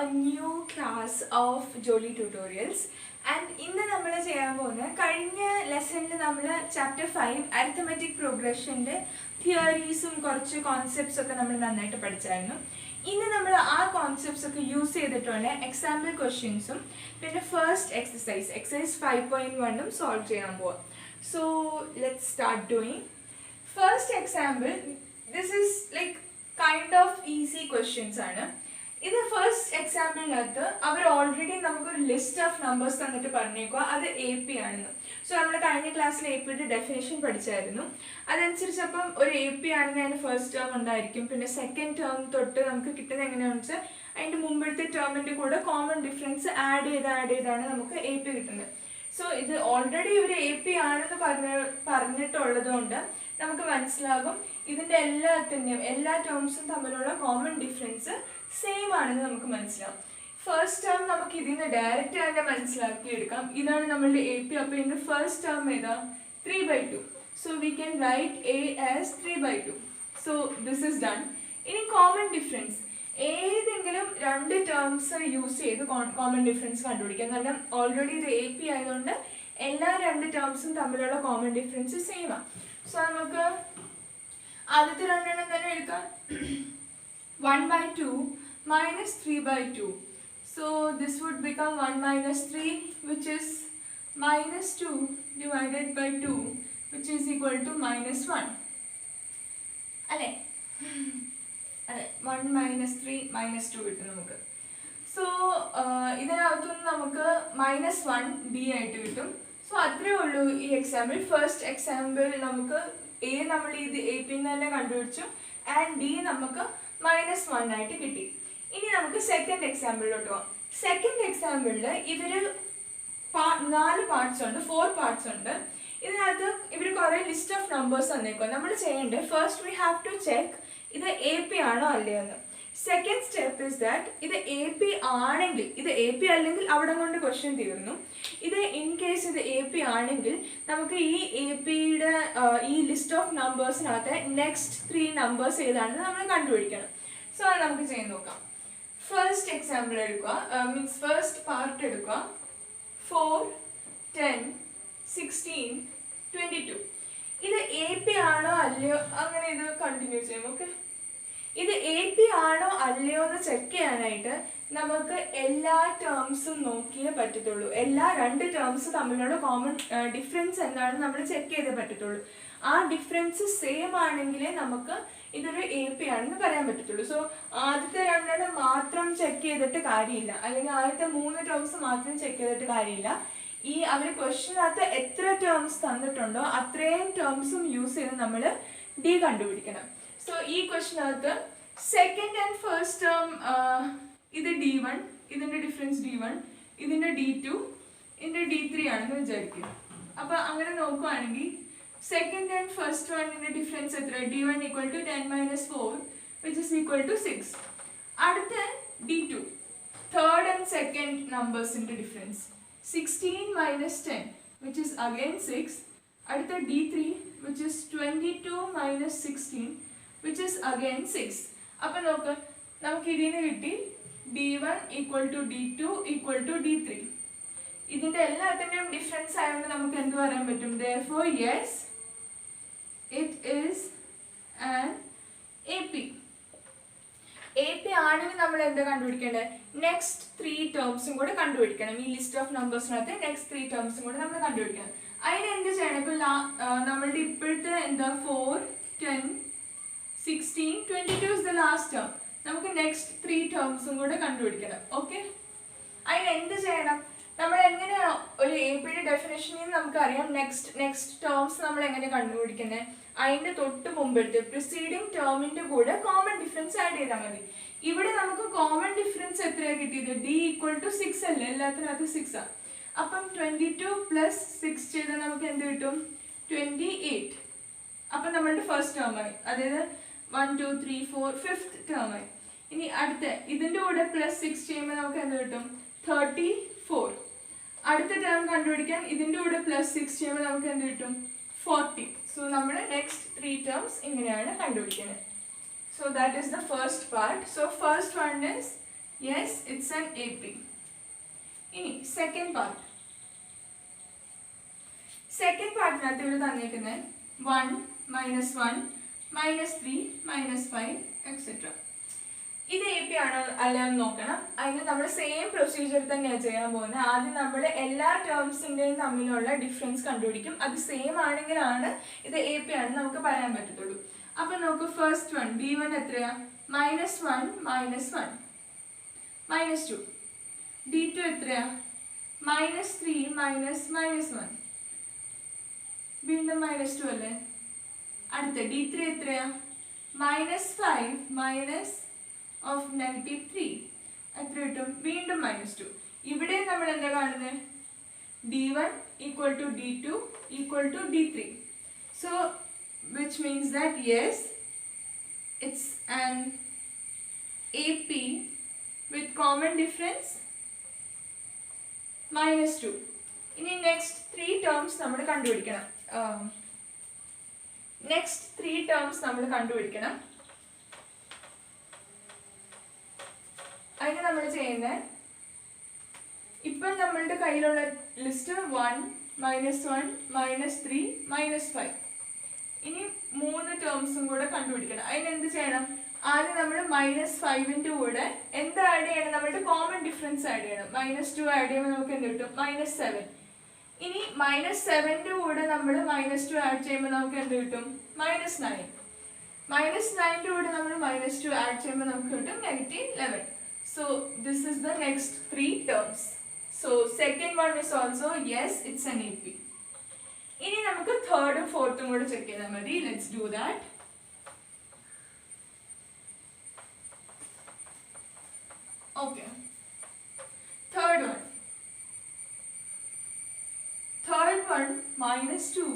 a new class of Jolly Tutorials. And in the number lesson chapter 5 arithmetic progression theories concepts in the concepts use example questions the first exercise 5.1 solve. So let's start doing. First example, this is like kind of easy questions. In the first example, we already have a list of numbers that are AP. So, we have class AP definition. That's why AP is the first term, the second term, and term common difference add AP. So, this already AP all terms common difference same first term we direct AP the first term 3/2. So we can write A as 3/2. So this is done. In common difference, two terms use common difference already the AP all terms common difference is same. So we 1/2 minus 3/2. So this would become 1 minus 3, which is minus 2 divided by 2, which is equal to minus 1. 1 minus 3 minus 2. So minus 1 b. So that's the example. First example A AP and D minus 1 ആയിട്ട് കിട്ടി. ഇനി നമുക്ക് second എക്സാമ്പിളിലോട്ട് പോകാം. Second എക്സാമ്പിളിൽ ഇവര് 4 parts ഉണ്ട്, 4 parts ഉണ്ട്. ഇതിനകത്ത് ഇവർ കുറേ ലിസ്റ്റ് ഓഫ് നമ്പേഴ്സ് തന്നേക്കുക. നമ്മൾ ചെയ്യേണ്ടത് first we have to check ഇത് എ പി ആണോ അല്ലയോ എന്ന്. സെക്കൻഡ് സ്റ്റെപ്പ് ഇസ് ദാറ്റ് ഇത് എ പി ആണെങ്കിൽ, ഇത് എ പി അല്ലെങ്കിൽ അവിടെ കൊണ്ട് ക്വസ്റ്റ്യൻ തീർന്നു. ഇത് ഇൻ കേസ് ഇത് എ പി ആണെങ്കിൽ നമുക്ക് ഈ എ പിയുടെ ഈ ലിസ്റ്റ് ഓഫ് നമ്പേഴ്സിനകത്ത് നെക്സ്റ്റ് 3 നമ്പേഴ്സ് ഏതാണെന്ന് നമ്മൾ കണ്ടുപിടിക്കണം. സോ അത് നമുക്ക് ചെയ്ത് നോക്കാം. ഫസ്റ്റ് എക്സാമ്പിൾ എടുക്കുക, മീൻസ് ഫസ്റ്റ് പാർട്ട് എടുക്കുക. 4, 10, 16, 22. ഇത് എ പി ആണോ അല്ലയോ അങ്ങനെ ഇത് കണ്ടിന്യൂ ചെയ്യും. ഓക്കെ, ഇത് എ പി ആണോ അല്ലയോ എന്ന് ചെക്ക് ചെയ്യാനായിട്ട് നമുക്ക് എല്ലാ ടേംസും നോക്കിയേ പറ്റത്തുള്ളൂ. എല്ലാ 2 ടേംസ് തമ്മിലുള്ള കോമൺ ഡിഫറൻസ് എന്താണെന്ന് നമ്മൾ ചെക്ക് ചെയ്തേ പറ്റത്തുള്ളൂ. ആ ഡിഫറൻസ് സെയിം ആണെങ്കിലേ നമുക്ക് ഇതൊരു എ പി ആണെന്ന് പറയാൻ പറ്റത്തുള്ളൂ. സോ ആദ്യത്തെ 2 മാത്രം ചെക്ക് ചെയ്തിട്ട് കാര്യമില്ല, അല്ലെങ്കിൽ ആദ്യത്തെ 3 ടേംസ് മാത്രം ചെക്ക് ചെയ്തിട്ട് കാര്യമില്ല. ഈ അവർ ക്വസ്റ്റ്യനകത്ത് എത്ര ടേംസ് തന്നിട്ടുണ്ടോ അത്രയും ടേംസും യൂസ് ചെയ്ത് നമ്മൾ ഡി കണ്ടുപിടിക്കണം. സോ ഈ ക്വസ്റ്റ്യനകത്ത് സെക്കൻഡ് ആൻഡ് ഫസ്റ്റ് ടേം ഇത് D1, ഇതിൻ്റെ ഡിഫറൻസ് D1, ഇതിൻ്റെ D2, ഇതിൻ്റെ D3 ആണെന്ന് വിചാരിക്കും. അപ്പോൾ അങ്ങനെ നോക്കുകയാണെങ്കിൽ സെക്കൻഡ് ആൻഡ് ഫസ്റ്റ് വണ്ണിൻ്റെ ഡിഫറൻസ് എത്ര? D1 equal to 10 minus 4 which is equal to 6. അടുത്ത D2 തേർഡ് ആൻഡ് സെക്കൻഡ് നമ്പേഴ്സിൻ്റെ difference 16 minus 10 which is again 6. അടുത്ത D3 which is 22 minus 16 which is again 6. അപ്പോൾ നോക്ക്, നമുക്ക് ഇതിന് കിട്ടി D1 equal to D2 equal to D3. ഇതിൻ്റെ എല്ലാത്തിൻ്റെയും ഡിഫറൻസ് ആയതുകൊണ്ട് നമുക്ക് എന്ത് പറയാൻ പറ്റും? Therefore yes, it is an AP. AP ആണെങ്കിൽ നമ്മൾ എന്താ കണ്ടുപിടിക്കേണ്ടത്? നെക്സ്റ്റ് 3 ടേംസും കൂടെ കണ്ടുപിടിക്കണം. ഈ ലിസ്റ്റ് ഓഫ് നമ്പേഴ്സിനകത്ത് നെക്സ്റ്റ് 3 ടേംസും കൂടെ നമ്മൾ കണ്ടുപിടിക്കണം. അതിന് എന്ത് ചെയ്യണം? ഇപ്പോൾ നമ്മളുടെ ഇപ്പോഴത്തെ എന്താ 4, 10, 16, 22 is the last term. നമുക്ക് നെക്സ്റ്റ് 3 ടേംസും കൂടെ കണ്ടുപിടിക്കണം. ഓക്കെ, അതിന് എന്ത് ചെയ്യണം? നമ്മൾ എങ്ങനെ ഒരു എ പിയുടെ ഡെഫിനേഷനിൽ നമുക്കറിയാം നെക്സ്റ്റ് ടേംസ് നമ്മൾ എങ്ങനെ കണ്ടുപിടിക്കുന്നത്? അതിൻ്റെ തൊട്ട് മുമ്പത്തെ പ്രിസീഡിങ് ടേമിൻ്റെ കൂടെ കോമൺ ഡിഫറൻസ് ആഡ് ചെയ്താൽ മതി. ഇവിടെ നമുക്ക് കോമൺ ഡിഫറൻസ് എത്രയാണ് കിട്ടിയത്? D ഈക്വൽ ടു 6 അല്ലേ? എല്ലാത്തിനകത്ത് 6 ആണ്. അപ്പം 22 പ്ലസ് 6 ചെയ്താൽ നമുക്ക് എന്ത് കിട്ടും? 28. അപ്പം നമ്മളുടെ ഫസ്റ്റ് ടേം ആയി, അതായത് 1, 2, 3, 4 ഫിഫ്ത്ത് ടേം ആയി. ഇനി അടുത്ത ഇതിൻ്റെ കൂടെ പ്ലസ് 6 ചെയ്യുമ്പോൾ നമുക്ക് എന്ത് കിട്ടും? 34. അടുത്ത ടേം കണ്ടുപിടിക്കാൻ ഇതിൻ്റെ കൂടെ പ്ലസ് 6 ചെയ്യുമ്പോൾ നമുക്ക് എന്ത് കിട്ടും? 40. സോ നമ്മൾ നെക്സ്റ്റ് 3 ടേംസ് ഇങ്ങനെയാണ് കണ്ടുപിടിക്കുന്നത്. So that is the first part. So first one is yes it's an AP. ഇനി സെക്കൻഡ് പാർട്ട്. സെക്കൻഡ് പാർട്ടിനകത്ത് ഇവിടെ തന്നിരിക്കുന്നത് 1 -1 -3 -5 എക്സെട്ര. ഇത് AP ആണോ അല്ലയെന്ന് നോക്കണം. അതിന് നമ്മൾ സെയിം പ്രൊസീജിയർ തന്നെയാണ് ചെയ്യാൻ പോകുന്നത്. ആദ്യം നമ്മൾ എല്ലാ ടേംസിൻ്റെയും തമ്മിലുള്ള ഡിഫറൻസ് കണ്ടുപിടിക്കും. അത് സെയിം ആണെങ്കിലാണ് ഇത് AP ആണെന്ന് നമുക്ക് പറയാൻ പറ്റത്തുള്ളൂ. അപ്പം നമുക്ക് ഫസ്റ്റ് വൺ B1 എത്രയാ? -1 -1 -2. D2 എത്രയാ? -3 -1 വീണ്ടും -2 അല്ലേ. അടുത്ത D3 എത്രയാ? -5 -3 എത്ര കിട്ടും? വീണ്ടും -2. ഇവിടെ നമ്മൾ എന്താ കാണുന്നത്? D1 = D2 = D3. So which means that yes, it's an AP with common difference -2. ഇനി നെക്സ്റ്റ് 3 ടേംസ് നമ്മൾ കണ്ടുപിടിക്കണം. അതിന് നമ്മൾ ചെയ്യുന്നത്, ഇപ്പം നമ്മളുടെ കയ്യിലുള്ള ലിസ്റ്റ് 1 -1 -3 -5. ഇനി 3 ടേംസും കൂടെ കണ്ടുപിടിക്കണം. അതിനെന്ത് ചെയ്യണം? ആദ്യം നമ്മൾ -5ൻ്റെ കൂടെ എന്ത് ആഡ് ചെയ്യണം? നമ്മളുടെ കോമൺ ഡിഫറൻസ് ആഡ് ചെയ്യണം. -2 ആഡ് ചെയ്യുമ്പോൾ നമുക്ക് എന്ത് കിട്ടും? -7. ഇനി -7ൻ്റെ കൂടെ നമ്മൾ -2 ആഡ് ചെയ്യുമ്പോൾ നമുക്ക് എന്ത് കിട്ടും? -9. -9ൻ്റെ കൂടെ നമ്മൾ -2 ആഡ് ചെയ്യുമ്പോൾ നമുക്ക് കിട്ടും -11. So this is the next 3 terms. So second one is also yes, it's an AP. ഇനി നമുക്ക് തേർഡും ഫോർത്തും കൂടെ ചെക്ക് ചെയ്താൽ മതി. Let's do that. Okay, third one -2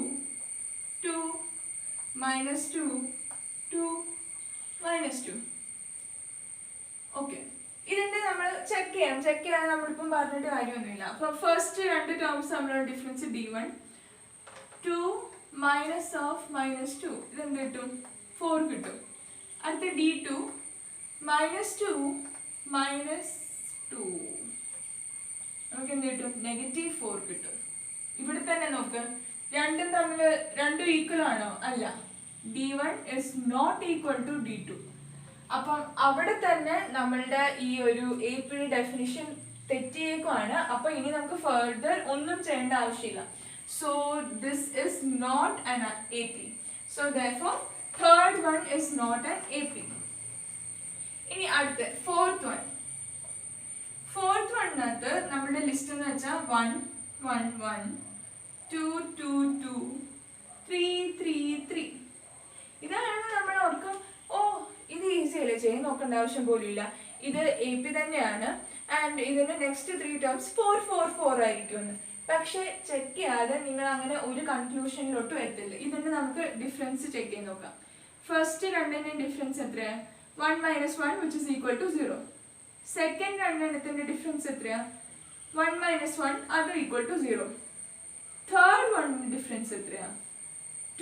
2 -2 2 -2. Okay, ഇതിന്റെ നമ്മൾ ചെക്ക് ചെയ്യാൻ നമ്മളിപ്പം പറഞ്ഞിട്ട് കാര്യമൊന്നുമില്ല. അപ്പം ഫസ്റ്റ് 2 ടേംസ് തമ്മിലുള്ള ഡിഫറൻസ് D1 2 -2 ഇതെന്ത് കിട്ടും? 4 കിട്ടും. അടുത്ത D2 -2 -2 നമുക്ക് എന്ത് കിട്ടും? -4 കിട്ടും. ഇവിടെ തന്നെ നോക്ക്, രണ്ടും ഈക്വൽ ആണോ? അല്ല. D1 is not equal to D2. അപ്പം അവിടെ തന്നെ നമ്മളുടെ ഈ ഒരു AP ഡെഫിനിഷൻ തെറ്റിയേക്കുവാണ്. അപ്പൊ ഇനി നമുക്ക് ഫർദർ ഒന്നും ചെയ്യേണ്ട ആവശ്യമില്ല. So this is not an AP. So therefore third one is not an AP. ഇനി അടുത്ത fourth one നകത്ത് നമ്മുടെ ലിസ്റ്റ് എന്ന് വെച്ചാൽ 1 1 1 2 2 2 3 3 3. ഇതാണ് നമ്മൾ ഓർക്കും, ഓ ഇത് ഈസി അല്ലേ, ചെയ്ത് നോക്കേണ്ട ആവശ്യം പോലും ഇല്ല, ഇത് AP തന്നെയാണ്. ആൻഡ് ഇതിന്റെ നെക്സ്റ്റ് 3 ടേംസ് 4 4 4 ആയിരിക്കുമെന്ന്. പക്ഷെ ചെക്ക് ചെയ്യാതെ നിങ്ങൾ അങ്ങനെ ഒരു കൺക്ലൂഷനിലോട്ട് വരത്തില്ല. ഇതിന്റെ നമുക്ക് ഡിഫറൻസ് ചെക്ക് ചെയ്ത് നോക്കാം. ഫസ്റ്റ് രണ്ടിന്റെ ഡിഫറൻസ് എത്രയാ? 1 -1 which is equal to 0. Second രണ്ടെണ്ണത്തിന്റെ ഡിഫറൻസ് എത്രയാ? 1 -1 അത് ഈക്വൽ ടു 0. തേർഡ് വണ്ണിന്റെ ഡിഫറൻസ് എത്രയാ?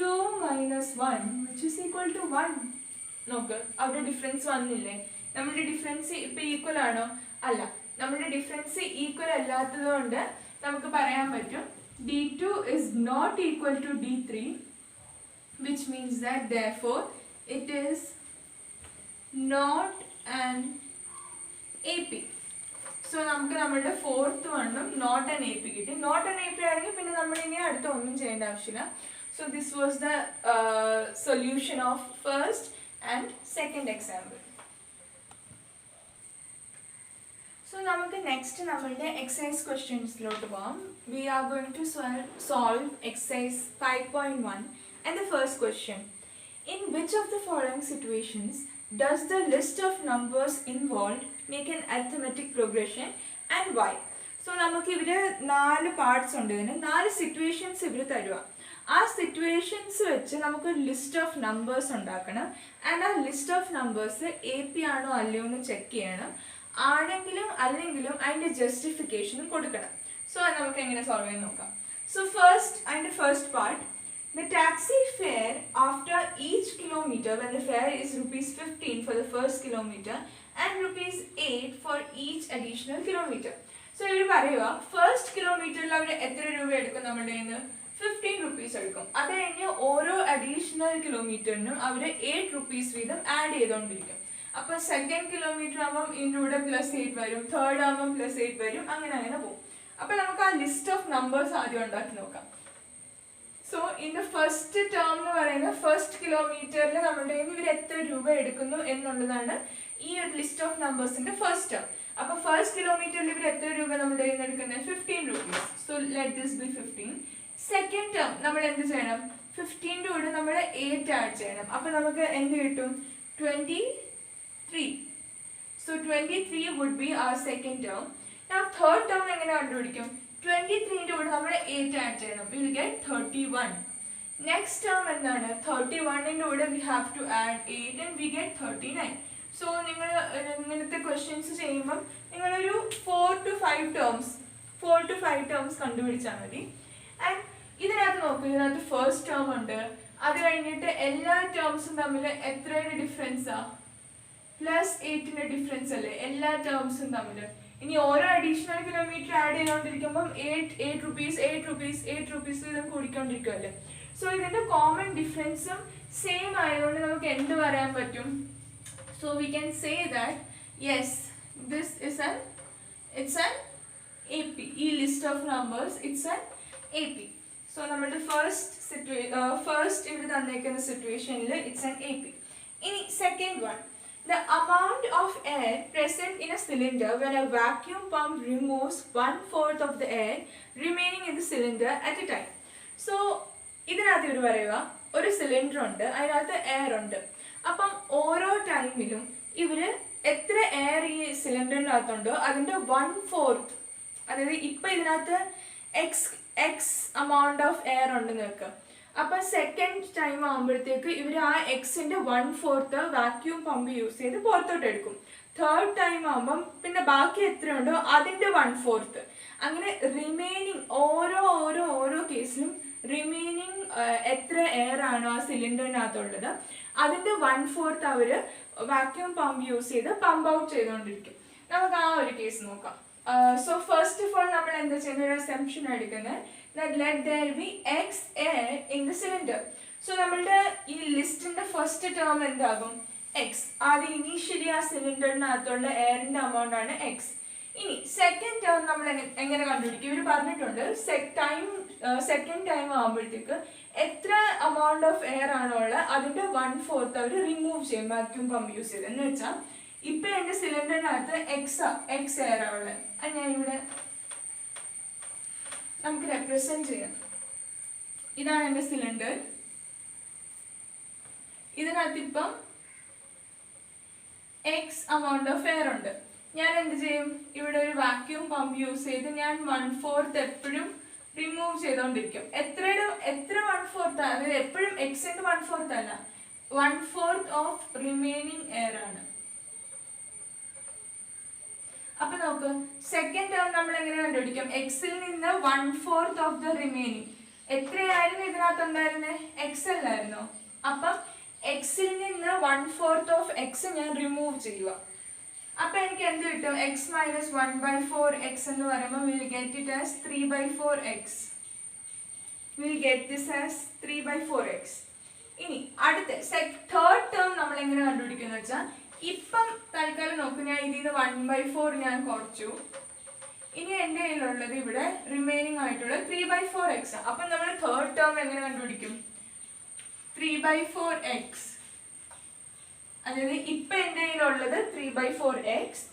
2 -1 which is equal to 1. നോക്ക്, അവിടെ ഡിഫറൻസ് വന്നില്ലേ? നമ്മുടെ ഡിഫറൻസ് ഇപ്പൊ ഈക്വൽ ആണോ? അല്ല. നമ്മുടെ ഡിഫറൻസ് ഈക്വൽ അല്ലാത്തത് കൊണ്ട് നമുക്ക് പറയാൻ പറ്റും D2 is not equal to D3, which means that therefore it is not an AP. So നമുക്ക് നമ്മുടെ ഫോർത്ത് വണ്ണും നോട്ട് ആൻ AP കിട്ടി. നോട്ട് ആൻ AP ആണെങ്കിൽ പിന്നെ നമ്മൾ ഇനി അടുത്ത ഒന്നും ചെയ്യേണ്ട ആവശ്യമില്ല. So this was the solution of first and second example. So നമുക്ക് നെക്സ്റ്റ് നമ്മളുടെ എക്സസൈസ് ക്വസ്റ്റ്യൻസിലോട്ട് പോകാം. We are going to solve exercise 5.1 and the first question. In which of the following situations does the list of numbers involved make an arithmetic progression and why? So നമുക്ക് ഇവിടെ 4 parts ഉണ്ട്. ഇതിന് 4 situations ഇവർ തരുക. ആ situations വെച്ച് നമുക്ക് list of numbers ഉണ്ടാക്കണം. ആൻഡ് ആ ലിസ്റ്റ് ഓഫ് നമ്പേഴ്സ് AP ആണോ അല്ലയോ എന്ന് ചെക്ക് ചെയ്യണം. ആണെങ്കിലും അല്ലെങ്കിലും അതിൻ്റെ ജസ്റ്റിഫിക്കേഷനും കൊടുക്കണം. സോ അത് നമുക്ക് എങ്ങനെ സോൾവ് ചെയ്യാൻ നോക്കാം. സോ അതിൻ്റെ first part, The taxi fare after each kilometer, when the fare is rupees 15 for the first kilometer and rupees 8 for each additional kilometer. So ഇവർ പറയുക ഫസ്റ്റ് കിലോമീറ്ററിൽ അവർ എത്ര രൂപ എടുക്കും നമ്മുടെ കയ്യിൽ നിന്ന്? 15 rupees എടുക്കും. അത് കഴിഞ്ഞ് ഓരോ അഡീഷണൽ കിലോമീറ്ററിനും അവർ 8 rupees വീതം ആഡ് ചെയ്തുകൊണ്ടിരിക്കും. അപ്പൊ സെക്കൻഡ് കിലോമീറ്റർ ആകുമ്പോൾ ഇതിൻ്റെ കൂടെ +8 വരും, തേർഡ് ആകുമ്പോൾ +8 വരും, അങ്ങനെ പോകും. അപ്പൊ നമുക്ക് ആ ലിസ്റ്റ് ഓഫ് നമ്പേഴ്സ് ആദ്യം ഉണ്ടാക്കി നോക്കാം. So in the first term എന്ന് പറയുന്ന ഫസ്റ്റ് കിലോമീറ്ററിൽ നമ്മുടെ കയ്യിൽ ഇവർ എത്ര രൂപ എടുക്കുന്നു എന്നുള്ളതാണ് ഈ ഒരു ലിസ്റ്റ് ഓഫ് നമ്പേഴ്സിന്റെ ഫസ്റ്റ് ടേം. അപ്പൊ ഫസ്റ്റ് കിലോമീറ്ററിൽ ഇവർ എത്ര രൂപ നമ്മുടെ കയ്യിൽ നിന്ന് എടുക്കുന്നത്? 15 rupees. So let this B 15. Second term നമ്മൾ എന്ത് ചെയ്യണം? 15ന്റെ കൂടെ നമ്മൾ 8 ആഡ് ചെയ്യണം. അപ്പൊ നമുക്ക് എന്ത് കിട്ടും? 23. So 23 would be our second term. Now third term എങ്ങനെ കണ്ടുപിടിക്കും? 23ന്റെ കൂടെ നമ്മൾ 8 ആഡ് ചെയ്യണം. We will get 31. Next term എന്താണ്? 31ന്റെ കൂടെ we have to add 8 and we get 39. So നിങ്ങൾ ഇങ്ങനത്തെ ക്വസ്റ്റ്യൻസ് ചെയ്യുമ്പോൾ നിങ്ങളൊരു 4 to 5 terms കണ്ടുപിടിച്ചാൽ മതി. ആൻഡ് ഇതിനകത്ത് നോക്കൂ, ഇതിനകത്ത് ഫസ്റ്റ് ടേം ഉണ്ട്, അത് കഴിഞ്ഞിട്ട് എല്ലാ ടേംസും തമ്മിൽ എത്രയുടെ ഡിഫറൻസാ? +8ന്റെ ഡിഫറൻസ് അല്ലേ എല്ലാ ടേംസും തമ്മിൽ. ഇനി ഓരോ അഡീഷണൽ കിലോമീറ്റർ ആഡ് ചെയ്തുകൊണ്ടിരിക്കുമ്പോൾ 8 rupees വീതം കൂടിക്കൊണ്ടിരിക്കുമല്ലേ. സോ ഇതിന്റെ കോമൺ ഡിഫറൻസും സെയിം ആയതുകൊണ്ട് നമുക്ക് എന്ത് പറയാൻ പറ്റും? So we can say that yes this is it's an AP. ഈ list of numbers it's an AP. So നമ്മുടെ ഫസ്റ്റ് ഇവിടെ തന്നേക്കുന്ന സിറ്റുവേഷനിൽ ഇറ്റ്സ് ആൻ AP. ഇനി second one, the amount of air present in a cylinder when a vacuum pump removes 1/4 of the air remaining in the cylinder at a time. So ഇതിനകത്ത് ഇവർ പറയുക ഒരു cylinder ഉണ്ട്, അതിനകത്ത് air ഉണ്ട്. അപ്പം ഓരോ ടൈമിലും ഇവർ എത്ര എയർ ഈ സിലിണ്ടറിനകത്തുണ്ടോ അതിൻ്റെ 1/4, അതായത് ഇപ്പം ഇതിനകത്ത് എക്സ് amount ഓഫ് എയർ ഉണ്ടെന്ന് വെക്കുക. അപ്പൊ സെക്കൻഡ് ടൈം ആകുമ്പോഴത്തേക്ക് ഇവർ ആ എക്സിന്റെ 1/4 വാക്യൂം പമ്പ് യൂസ് ചെയ്ത് പുറത്തോട്ട് എടുക്കും. തേർഡ് ടൈം ആകുമ്പം പിന്നെ ബാക്കി എത്രയുണ്ടോ അതിന്റെ 1/4. അങ്ങനെ റിമൈനിങ് ഓരോ കേസിലും റിമൈനിങ് എത്ര എയർ ആണോ ആ സിലിണ്ടറിനകത്തുള്ളത് അതിന്റെ 1/4 അവര് വാക്യൂം പമ്പ് യൂസ് ചെയ്ത് പമ്പ് ഔട്ട് ചെയ്തുകൊണ്ടിരിക്കും. നമുക്ക് ആ ഒരു കേസ് നോക്കാം. സോ ഫസ്റ്റ് ഓഫ് ഓൾ നമ്മൾ എന്താ ചെയ്യുന്ന ഒരു അസംപ്ഷൻ എടുക്കുന്നത് that let there be x air in the cylinder. So നമ്മളുടെ ഈ ലിസ്റ്റിന്റെ ഫസ്റ്റ് ടേം എന്താകും? x. ആദ്യം ഇനീഷ്യലി ആ സിലിണ്ടറിനകത്തുള്ള എയറിന്റെ എമൗണ്ട് ആണ് x. ഇനി സെക്കൻഡ് ടേം നമ്മൾ എങ്ങനെ കണ്ടുപിടിക്കും? ഇവർ പറഞ്ഞിട്ടുണ്ട് സെക്കൻഡ് ടൈം ആകുമ്പോഴത്തേക്ക് എത്ര എമൗണ്ട് ഓഫ് എയർ ആണോ ഉള്ളത് അതിന്റെ 1/4 അവർ റിമൂവ് ചെയ്യും വാക്യൂം പമ്പ് യൂസ് ചെയ്ത്. എന്ന് വെച്ചാൽ ഇപ്പൊ എന്റെ സിലിണ്ടറിനകത്ത് എക്സ് എയർ ആണുള്ളത്. അത് ഞാൻ ഇവിടെ നമുക്ക് റെപ്രസെന്റ് ചെയ്യാം. ഇതാണ് എൻ്റെ സിലിണ്ടർ. ഇതിനകത്ത് ഇപ്പം എക്സ് എമൗണ്ട് ഓഫ് എയർ ഉണ്ട്. ഞാൻ എന്ത് ചെയ്യും? ഇവിടെ ഒരു വാക്യൂം പമ്പ് യൂസ് ചെയ്ത് ഞാൻ 1/4 എപ്പോഴും റിമൂവ് ചെയ്തോണ്ടിരിക്കും. എത്ര 1/4? അതായത് എപ്പോഴും എക്സിന്റെ 1/4 അല്ല, 1/4 ഓഫ് റിമൈനിങ് എയർ ആണ്. അപ്പൊ നോക്ക്, സെക്കൻഡ് ടേം നമ്മൾ എങ്ങനെ കണ്ടുപിടിക്കും? എക്സിൽ നിന്ന് 1/4 ഓഫ് ദ റിമൈനിങ് എത്രയായിരുന്നു ഇതിനകത്ത് ഉണ്ടായിരുന്നത്? എക്സ് അല്ലായിരുന്നോ? അപ്പം എക്സിൽ നിന്ന് 1/4 ഓഫ് എക്സ് ഞാൻ റിമൂവ് ചെയ്യുക. അപ്പൊ എനിക്ക് എന്ത് കിട്ടും? എക്സ് മൈനസ് 1/4 എക്സ് എന്ന് പറയുമ്പോൾ will get it as 3/4 X. Will get this as 3/4 X. ഇനി അടുത്ത തേർഡ് ടേം നമ്മൾ എങ്ങനെ കണ്ടുപിടിക്കുന്ന വെച്ചാൽ ഇപ്പം തൽക്കാലം നോക്കും, ഞാൻ ഇതിന് 1/4 ഞാൻ കുറച്ചു. ഇനി എൻ്റെ കയ്യിലുള്ളത് ഇവിടെ റിമൈനിങ് ആയിട്ടുള്ള 3/4 എക്സ്. അപ്പം നമ്മൾ തേർഡ് ടേം എങ്ങനെ കണ്ടുപിടിക്കും? 3/4 എക്സ്. അതായത് ഇപ്പൊ എൻ്റെ കയ്യിലുള്ളത് 3/4 എക്സ്.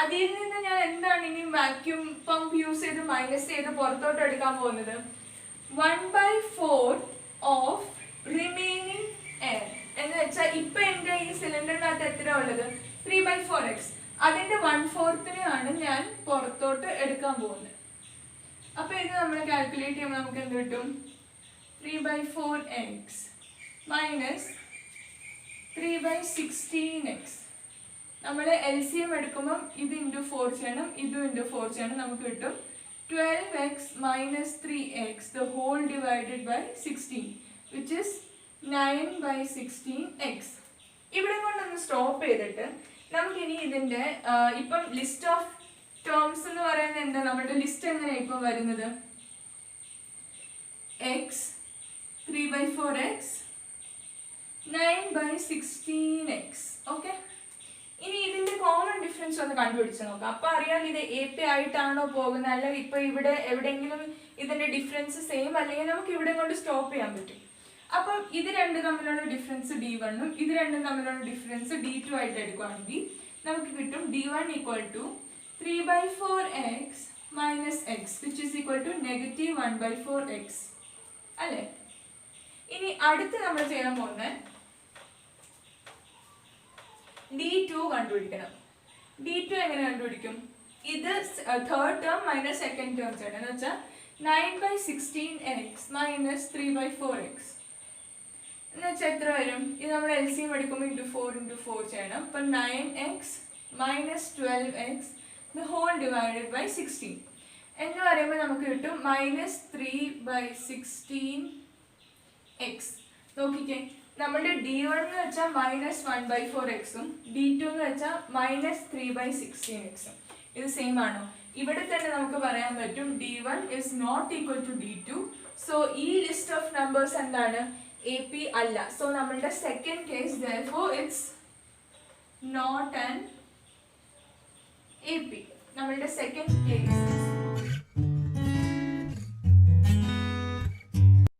അതിൽ നിന്ന് ഞാൻ എന്താണ് ഇനി വാക്യൂം പമ്പ് യൂസ് ചെയ്ത് മൈനസ് ചെയ്ത് പുറത്തോട്ട് എടുക്കാൻ പോകുന്നത്? 1/4 ഓഫ് റിമൈനിങ് എയർ. എന്ന് വെച്ചാൽ ഇപ്പൊ എൻ്റെ ഈ സിലിണ്ടറിനകത്ത് എത്ര ഉള്ളത്? 3/4 എക്സ്. അതിന്റെ 1/4 ഞാൻ പുറത്തോട്ട് എടുക്കാൻ പോകുന്നത്. അപ്പൊ ഇത് നമ്മൾ കാൽക്കുലേറ്റ് ചെയ്യുമ്പോൾ നമുക്ക് എന്ത് കിട്ടും? 3/4 എക്സ് മൈനസ് 3/16 എക്സ്. നമ്മൾ LCM എടുക്കുമ്പം ഇത് ഇൻറ്റു 4 ചെയ്യണം, ഇതും ഇൻറ്റു 4 ചെയ്യണം. നമുക്ക് കിട്ടും 12x minus 3x the whole divided by 16. Which is 9/16x. ഇവിടെ കൊണ്ടൊന്ന് സ്റ്റോപ്പ് ചെയ്തിട്ട് നമുക്കിനി ഇതിൻ്റെ ഇപ്പം ലിസ്റ്റ് ഓഫ് ടേംസ് എന്ന് പറയുന്നത് എന്താ, നമ്മുടെ ലിസ്റ്റ് എങ്ങനെയാണ് ഇപ്പം വരുന്നത്? X 3/4x 9/16x. ഓക്കെ, ഇനി ഇതിന്റെ കോമൺ ഡിഫറൻസ് ഒന്ന് കണ്ടുപിടിച്ച് നോക്കാം. അപ്പൊ അറിയാം ഇത് എ പി ആയിട്ടാണോ പോകുന്നത്, അല്ലെങ്കിൽ ഇപ്പൊ ഇവിടെ എവിടെയെങ്കിലും ഇതിന്റെ ഡിഫറൻസ് സെയിം അല്ലെങ്കിൽ നമുക്ക് ഇവിടെ കൊണ്ട് സ്റ്റോപ്പ് ചെയ്യാൻ പറ്റും. അപ്പം ഇത് രണ്ടും തമ്മിലുള്ള ഡിഫറൻസ് d1ഉം ഇത് രണ്ടും തമ്മിലുള്ള ഡിഫറൻസ് d2 ആയിട്ട് എടുക്കുകയാണെങ്കിൽ നമുക്ക് കിട്ടും d1 = 3/4x - x which is equal to -1/4x അല്ലേ? ഇനി അടുത്ത് നമ്മൾ ചെയ്യാൻ പോകുന്നത് d2 കണ്ടുപിടിക്കണം. d2 എങ്ങനെ കണ്ടുപിടിക്കും? ഇത് third term minus second term ചെയ്യണം. എന്ന് വെച്ചാൽ 9/16x - 3/4x എന്ന് വെച്ചാൽ എത്ര വരും? ഇത് നമ്മൾ LCM എടുക്കുമ്പോൾ × 4 ചെയ്യണം. അപ്പം 9x - 12x /16 എന്ന് പറയുമ്പോൾ നമുക്ക് കിട്ടും -3/16x. നോക്കിക്കേ, നമ്മുടെ d1 എന്ന് വെച്ചാൽ -1/4x d2 എന്ന് വെച്ചാൽ -3/16x. ഇത് സെയിം ആണോ? ഇവിടെ തന്നെ നമുക്ക് പറയാൻ പറ്റും d1 is not equal to d2. So ഈ ലിസ്റ്റ് ഓഫ് നമ്പേഴ്സ് എന്താണ്? AP അല്ല. സോ നമ്മളുടെ second case therefore it's not an AP. നമ്മളുടെ സെക്കൻഡ് കേസ്